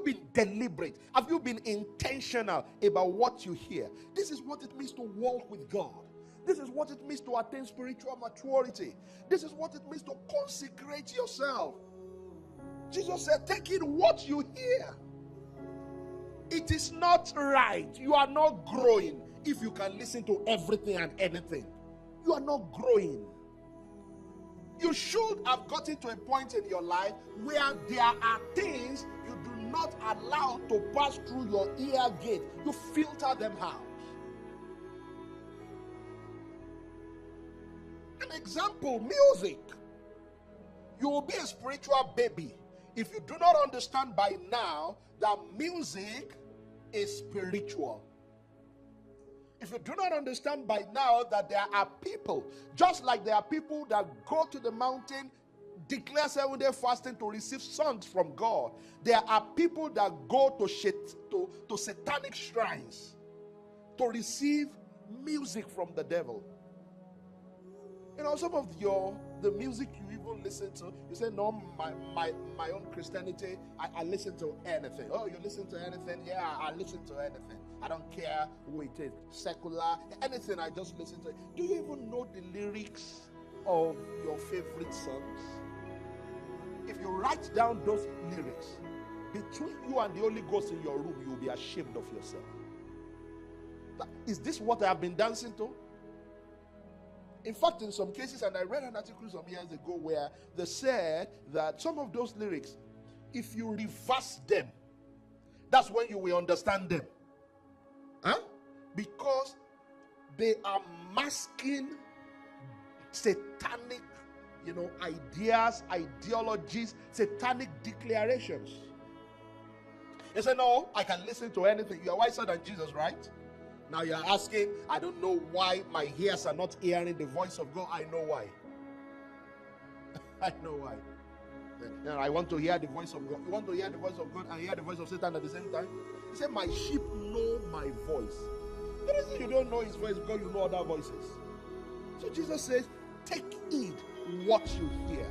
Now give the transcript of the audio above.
been deliberate? Have you been intentional about what you hear? This is what it means to walk with God. This is what it means to attain spiritual maturity. This is what it means to consecrate yourself. Jesus said, take in what you hear. It is not right. You are not growing if you can listen to everything and anything. You are not growing. You should have gotten to a point in your life where there are things you do not allow to pass through your ear gate. You filter them out. An example, music. You will be a spiritual baby if you do not understand by now that music is spiritual. If you do not understand by now that there are people, just like there are people that go to the mountain, declare 7-day fasting to receive songs from God, there are people that go to satanic shrines to receive music from the devil. You know, some of the music you even listen to, you say, no, my own Christianity, I listen to anything. Oh, you listen to anything? Yeah, I listen to anything. I don't care who it is, secular, anything, I just listen to it. Do you even know the lyrics of your favorite songs? If you write down those lyrics, between you and the Holy Ghost in your room, you'll be ashamed of yourself. Is this what I have been dancing to? In fact, in some cases, and I read an article some years ago where they said that some of those lyrics, if you reverse them, that's when you will understand them. Huh? Because they are masking satanic, ideas, ideologies, satanic declarations. They say, no, I can listen to anything. You are wiser than Jesus, right? Now you are asking, I don't know why my ears are not hearing the voice of God. I know why. I know why. And I want to hear the voice of God. You want to hear the voice of God and hear the voice of Satan at the same time? He said, my sheep know my voice. The reason you don't know his voice because you know other voices. So Jesus says, take heed what you hear.